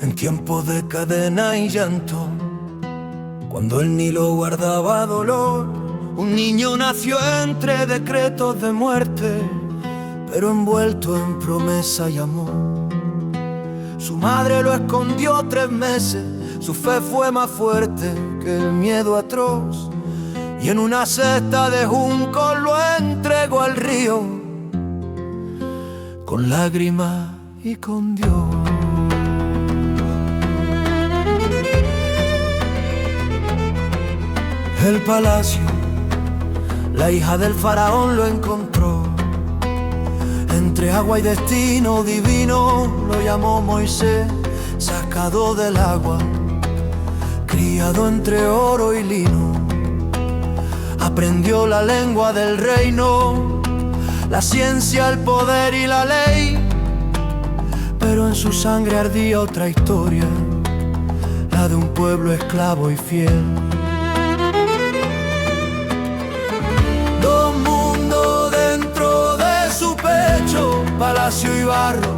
En tiempos de cadena y llanto, cuando el Nilo guardaba dolor, un niño nació entre decretos de muerte, pero envuelto en promesa y amor. Su madre lo escondió 3 meses, su fe fue más fuerte que el miedo atroz, y en una cesta de juncos lo entregó al río, con lágrimas y con Dios. El palacio, la hija del faraón lo encontró. Entre agua y destino divino lo llamó Moisés, sacado del agua, criado entre oro y lino. Aprendió la lengua del reino, la ciencia, el poder y la ley, pero en su sangre ardía otra historia, la de un pueblo esclavo y fiel. Dos mundos dentro de su pecho, palacio y barro,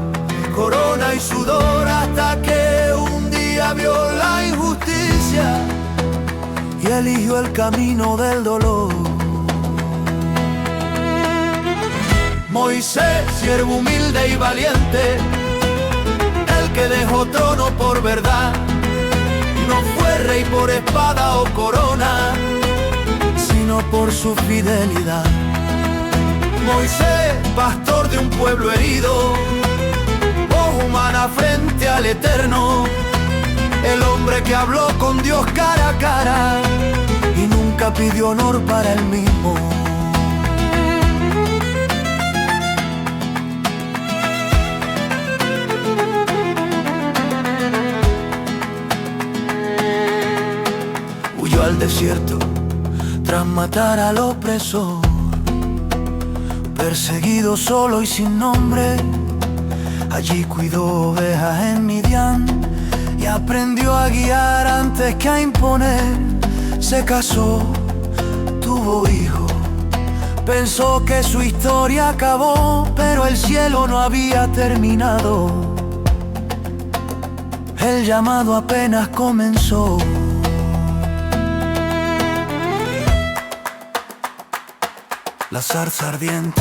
corona y sudor, hasta que un día vio la injusticia y eligió el camino del dolor. Moisés, siervo humilde y valiente, el que dejó trono por verdad, no fue rey por espada o corona, sino por su fidelidad. Moisés, pastor de un pueblo herido, voz humana frente al Eterno, el hombre que habló con Dios cara a cara y nunca pidió honor para él mismo. Huyó al desierto tras matar al opresor, perseguido solo y sin nombre. Allí cuidó ovejas en Midian y aprendió a guiar antes que a imponer. Se casó, tuvo hijos, pensó que su historia acabó, pero el cielo no había terminado, el llamado apenas comenzó. La zarza ardiente,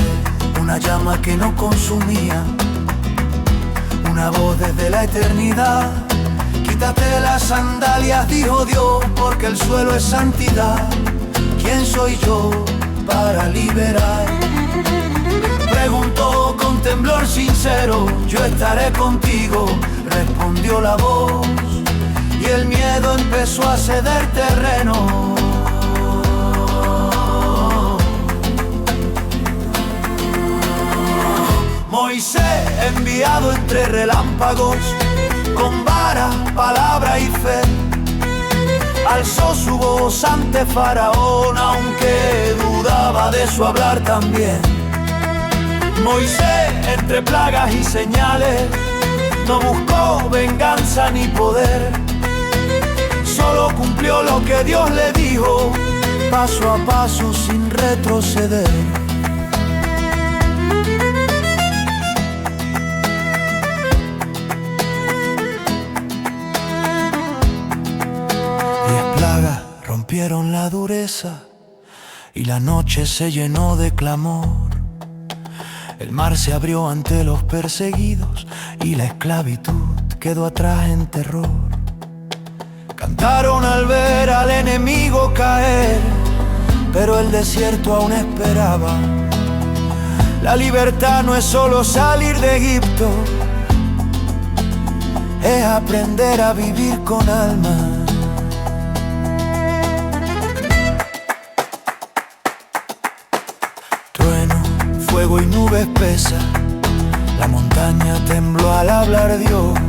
una llama que no consumía, una voz desde la eternidad. Quítate las sandalias, dijo Dios, porque el suelo es santidad. ¿Quién soy yo para liberar? Preguntó con temblor sincero. Yo estaré contigo, respondió la voz, y el miedo empezó a ceder terreno. Moisés, enviado entre relámpagos, con vara, palabra y fe, alzó su voz ante Faraón, aunque dudaba de su hablar también. Moisés, entre plagas y señales, no buscó venganza ni poder, solo cumplió lo que Dios le dijo, paso a paso sin retroceder. Rompieron la dureza y la noche se llenó de clamor. El mar se abrió ante los perseguidos y la esclavitud quedó atrás en terror. Cantaron al ver al enemigo caer, pero el desierto aún esperaba. La libertad no es solo salir de Egipto, es aprender a vivir con alma. Fuego y nube espesa, la montaña tembló al hablar Dios.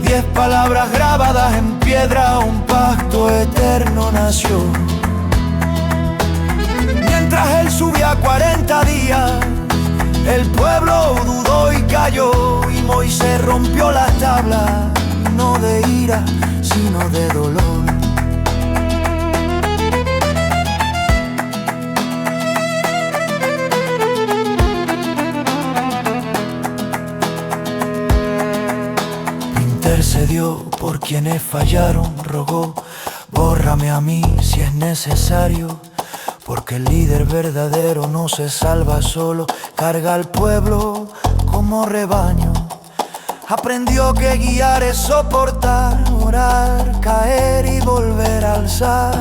10 palabras grabadas en piedra, un pacto eterno nació. Mientras él subía 40 días, el pueblo dudó y cayó, y Moisés rompió las tablas, no de ira, sino de dolor. intercedió por quienes fallaron, rogó: bórrame a mí si es necesario, porque el líder verdadero no se salva solo, carga al pueblo como rebaño. Aprendió que guiar es soportar, orar, caer y volver a alzar.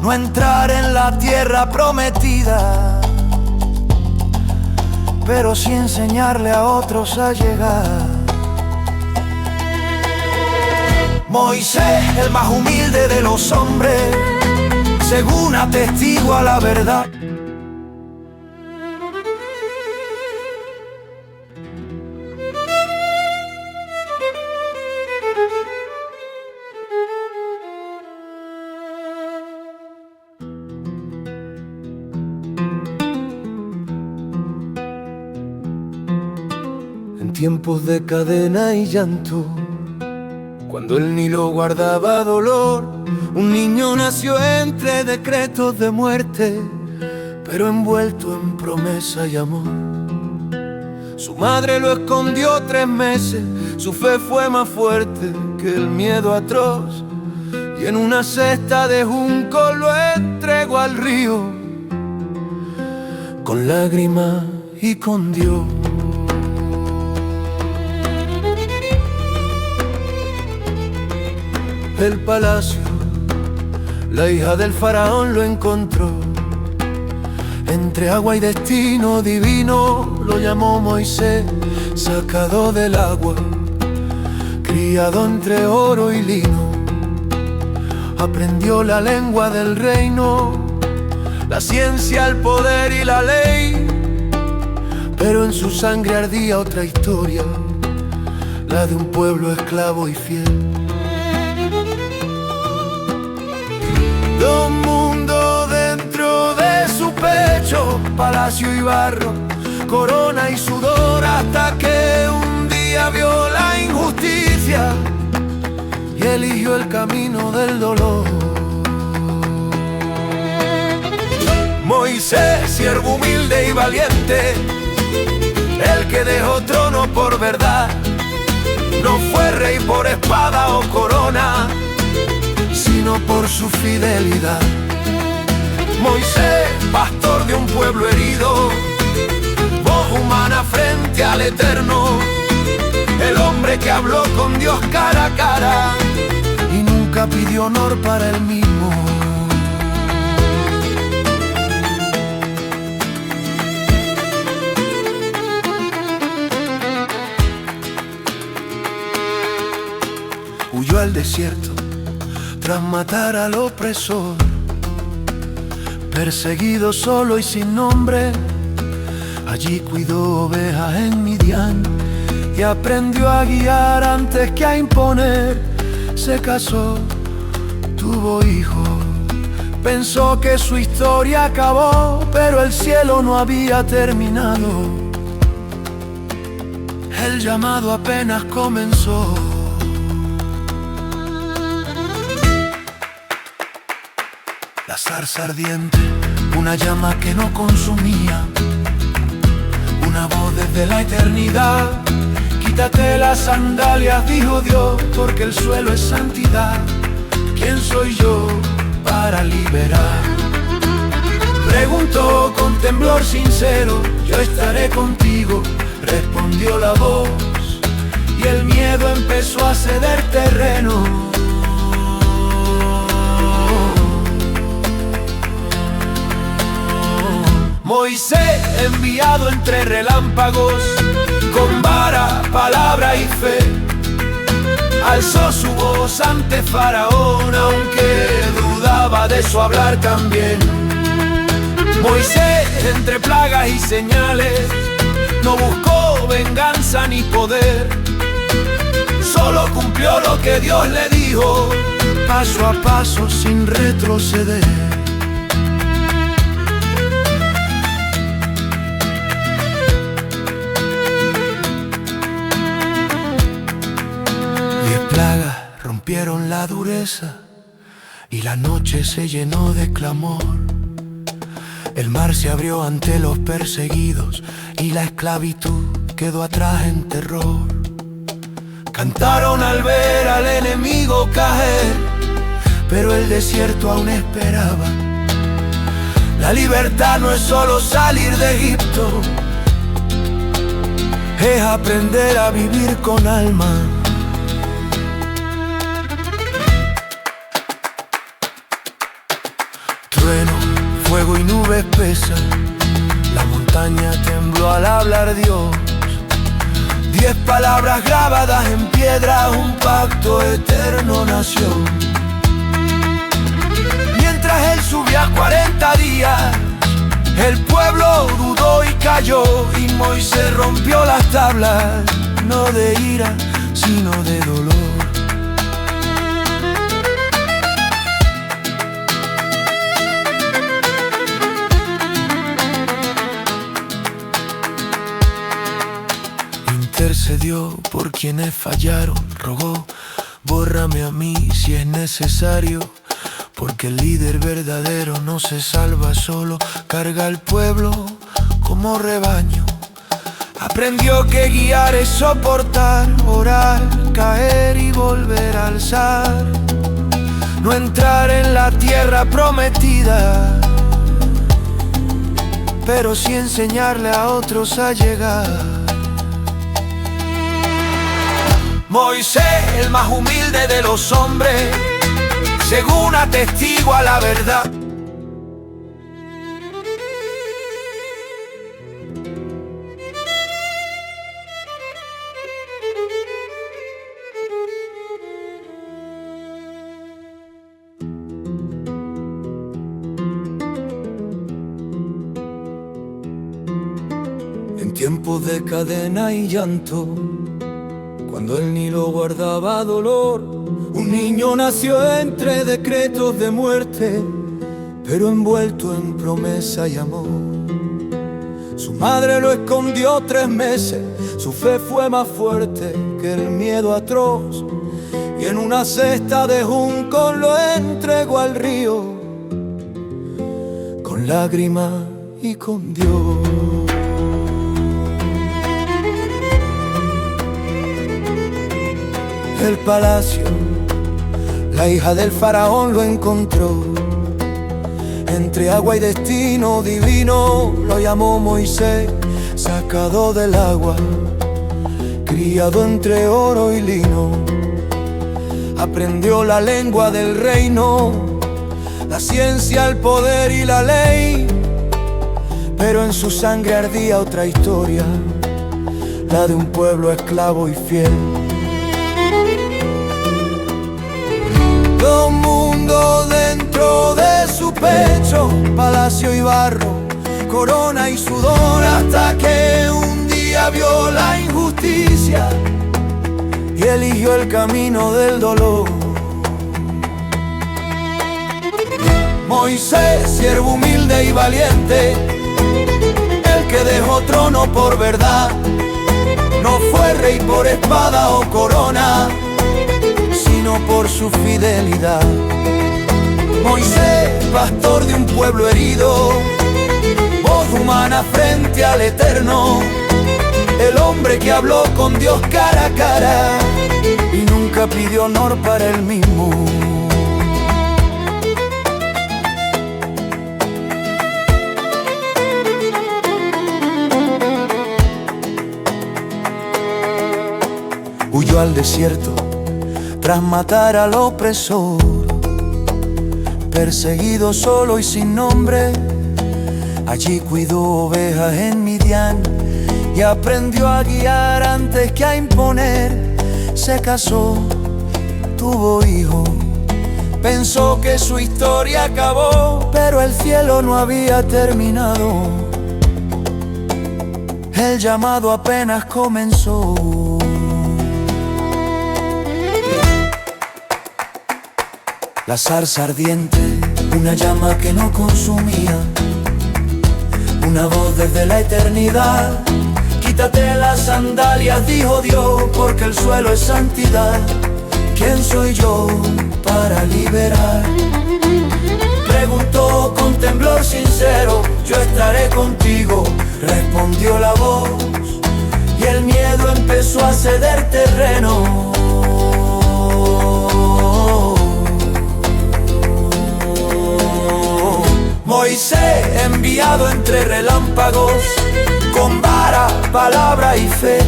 No entrar en la tierra prometida, pero sí enseñarle a otros a llegar. Moisés, el más humilde de los hombres, según atestigua la verdad. En tiempos de cadena y llanto, cuando el Nilo guardaba dolor, un niño nació entre decretos de muerte, pero envuelto en promesa y amor. Su madre lo escondió 3 meses, su fe fue más fuerte que el miedo atroz, y en una cesta de junco lo entregó al río, con lágrimas y con Dios. El palacio, la hija del faraón lo encontró. Entre agua y destino divino lo llamó Moisés, sacado del agua, criado entre oro y lino. Aprendió la lengua del reino, la ciencia, el poder y la ley, pero en su sangre ardía otra historia, la de un pueblo esclavo y fiel. Un mundo dentro de su pecho, palacio y barro, corona y sudor, hasta que un día vio la injusticia y eligió el camino del dolor. Moisés, siervo humilde y valiente, el que dejó trono por verdad, no fue rey por espada o corona, sino por su fidelidad. Moisés, pastor de un pueblo herido, voz humana frente al Eterno, el hombre que habló con Dios cara a cara y nunca pidió honor para él mismo. Huyó al desierto tras matar al opresor, perseguido solo y sin nombre. Allí cuidó ovejas en Midian y aprendió a guiar antes que a imponer. Se casó, tuvo hijos, pensó que su historia acabó, pero el cielo no había terminado. El llamado apenas comenzó. La zarza ardiente, una llama que no consumía, una voz desde la eternidad. Quítate las sandalias, dijo Dios, porque el suelo es santidad. ¿Quién soy yo para liberar? Preguntó con temblor sincero. Yo estaré contigo, respondió la voz, y el miedo empezó a ceder terreno. Moisés, enviado entre relámpagos, con vara, palabra y fe, alzó su voz ante Faraón, aunque dudaba de su hablar también. Moisés, entre plagas y señales, no buscó venganza ni poder, solo cumplió lo que Dios le dijo, paso a paso sin retroceder. Rompieron la dureza y la noche se llenó de clamor. El mar se abrió ante los perseguidos y la esclavitud quedó atrás en terror. Cantaron al ver al enemigo caer, pero el desierto aún esperaba. La libertad no es solo salir de Egipto, es aprender a vivir con alma. Trueno, fuego y nube espesa, la montaña tembló al hablar Dios. 10 palabras grabadas en piedra, un pacto eterno nació. Mientras él subía 40 días, el pueblo dudó y cayó, y Moisés rompió las tablas, no de ira, sino de dolor. Intercedió por quienes fallaron, rogó, bórrame a mí si es necesario, porque el líder verdadero no se salva solo, carga al pueblo como rebaño. Aprendió que guiar es soportar, orar, caer y volver a alzar. No entrar en la tierra prometida, pero sí enseñarle a otros a llegar. Moisés, el más humilde de los hombres, según atestigua la verdad. En tiempos de cadena y llanto, cuando el Nilo guardaba dolor, un niño nació entre decretos de muerte, pero envuelto en promesa y amor. Su madre lo escondió 3 meses, su fe fue más fuerte que el miedo atroz, y en una cesta de juncos lo entregó al río, con lágrimas y con Dios. El palacio, la hija del faraón lo encontró. Entre agua y destino divino lo llamó Moisés, sacado del agua, criado entre oro y lino. Aprendió la lengua del reino, la ciencia, el poder y la ley, pero en su sangre ardía otra historia, la de un pueblo esclavo y fiel. Un mundo dentro de su pecho, palacio y barro, corona y sudor, hasta que un día vio la injusticia y eligió el camino del dolor. Moisés, siervo humilde y valiente, el que dejó trono por verdad, no fue rey por espada o corona, sino por su fidelidad. Moisés, pastor de un pueblo herido, voz humana frente al Eterno, el hombre que habló con Dios cara a cara y nunca pidió honor para él mismo. Huyó al desierto tras matar al opresor, perseguido solo y sin nombre. Allí cuidó ovejas en Midian y aprendió a guiar antes que a imponer. Se casó, tuvo hijos, pensó que su historia acabó, pero el cielo no había terminado, el llamado apenas comenzó. La zarza ardiente, una llama que no consumía, una voz desde la eternidad. Quítate las sandalias, dijo Dios, porque el suelo es santidad. ¿Quién soy yo para liberar? Preguntó con temblor sincero. Yo estaré contigo, respondió la voz, y el miedo empezó empezó a ceder terreno. Moisés, enviado entre relámpagos, con vara, palabra y fe,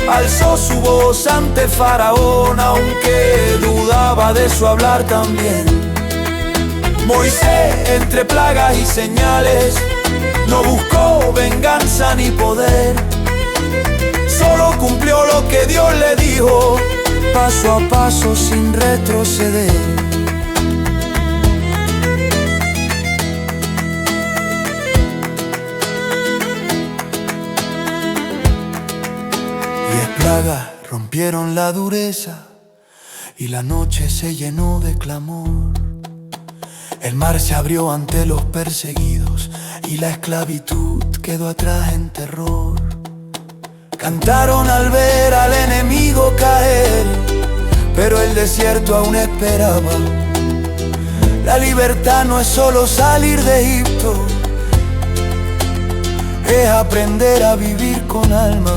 alzó su voz ante Faraón, aunque dudaba de su hablar también. Moisés, entre plagas y señales, no buscó venganza ni poder, solo cumplió lo que Dios le dijo, paso a paso sin retroceder. Rompieron la dureza y la noche se llenó de clamor. El mar se abrió ante los perseguidos y la esclavitud quedó atrás en terror. Cantaron al ver al enemigo caer, pero el desierto aún esperaba. La libertad no es solo salir de Egipto, es aprender a vivir con alma.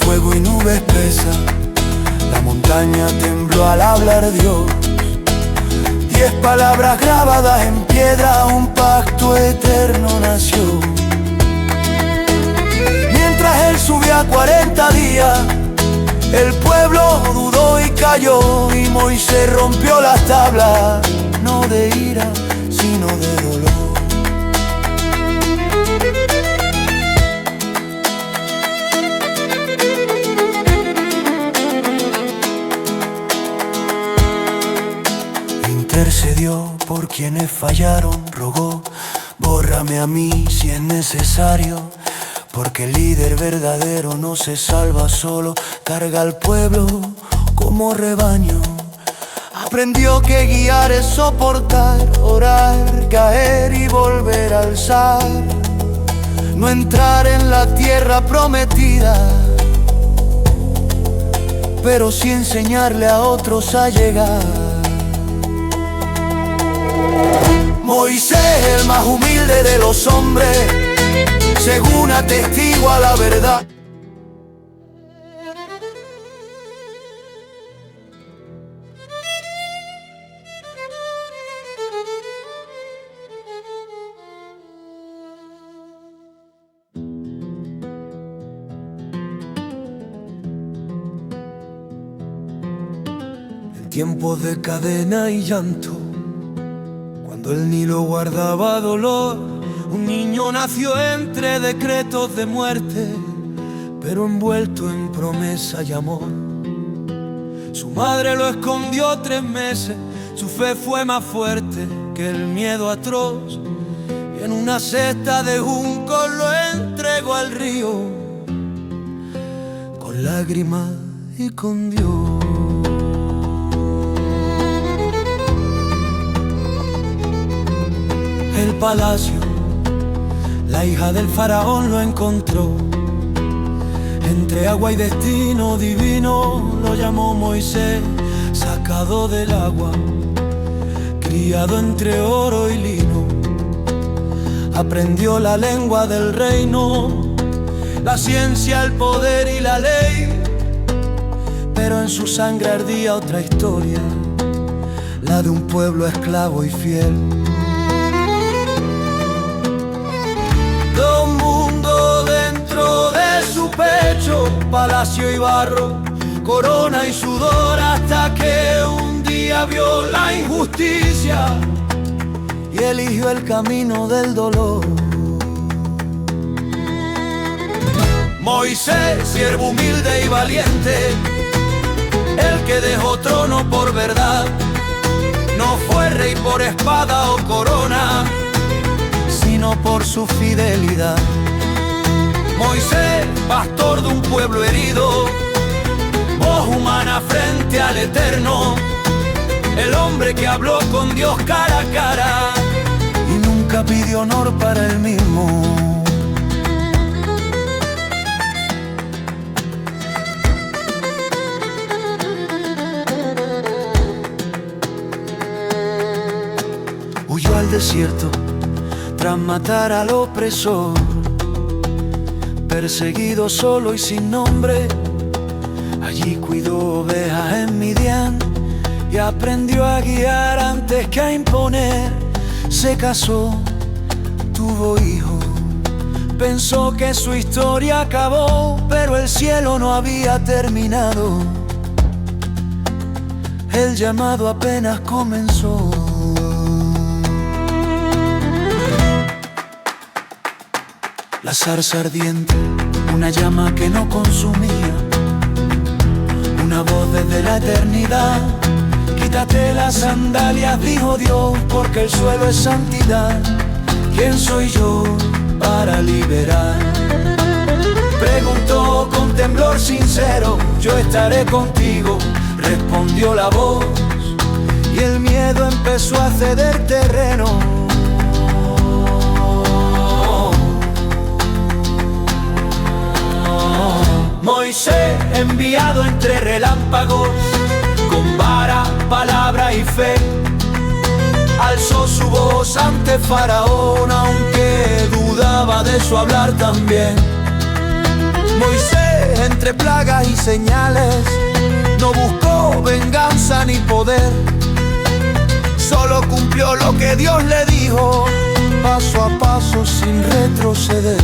Fuego y nube espesa, la montaña tembló al hablar Dios. 10 palabras grabadas en piedra, un pacto eterno nació. Mientras él subía 40 días, el pueblo dudó y cayó, y Moisés rompió las tablas, no de ira, sino de dolor. Intercedió por quienes fallaron, rogó, bórrame a mí si es necesario, porque el líder verdadero no se salva solo, carga al pueblo como rebaño. Aprendió que guiar es soportar, orar, caer y volver a alzar, no entrar en la tierra prometida, pero sí enseñarle a otros a llegar. Moisés, el más humilde de los hombres, según atestigua la verdad. En tiempos de cadena y llanto, cuando el Nilo guardaba dolor, un niño nació entre decretos de muerte, pero envuelto en promesa y amor. Su madre lo escondió 3 meses, su fe fue más fuerte que el miedo atroz, y en una cesta de juncos lo entregó al río, con lágrimas y con Dios. El palacio, la hija del faraón lo encontró, entre agua y destino divino lo llamó Moisés, sacado del agua, criado entre oro y lino. Aprendió la lengua del reino, la ciencia, el poder y la ley, pero en su sangre ardía otra historia, la de un pueblo esclavo y fiel. Un mundo dentro de su pecho, palacio y barro, corona y sudor, hasta que un día vio la injusticia y eligió el camino del dolor. Moisés, siervo humilde y valiente, el que dejó trono por verdad, no fue rey por espada o corona, sino por su fidelidad. Moisés, pastor de un pueblo herido, voz humana frente al Eterno, el hombre que habló con Dios cara a cara y nunca pidió honor para él mismo. huyó al desierto tras matar al opresor. Perseguido solo y sin nombre, allí cuidó ovejas en Midian y aprendió a guiar antes que a imponer. Se casó, tuvo hijos, pensó que su historia acabó, pero el cielo no había terminado. El llamado apenas comenzó. La zarza ardiente, una llama que no consumía, una voz desde la eternidad. Quítate las sandalias, dijo Dios, porque el suelo es santidad. ¿Quién soy yo para liberar? Preguntó con temblor sincero. Yo estaré contigo, respondió la voz, y el miedo empezó a ceder terreno. Moisés, enviado entre relámpagos, con vara, palabra y fe, alzó su voz ante Faraón, aunque dudaba de su hablar también. Moisés, entre plagas y señales, no buscó venganza ni poder, solo cumplió lo que Dios le dijo, paso a paso sin retroceder.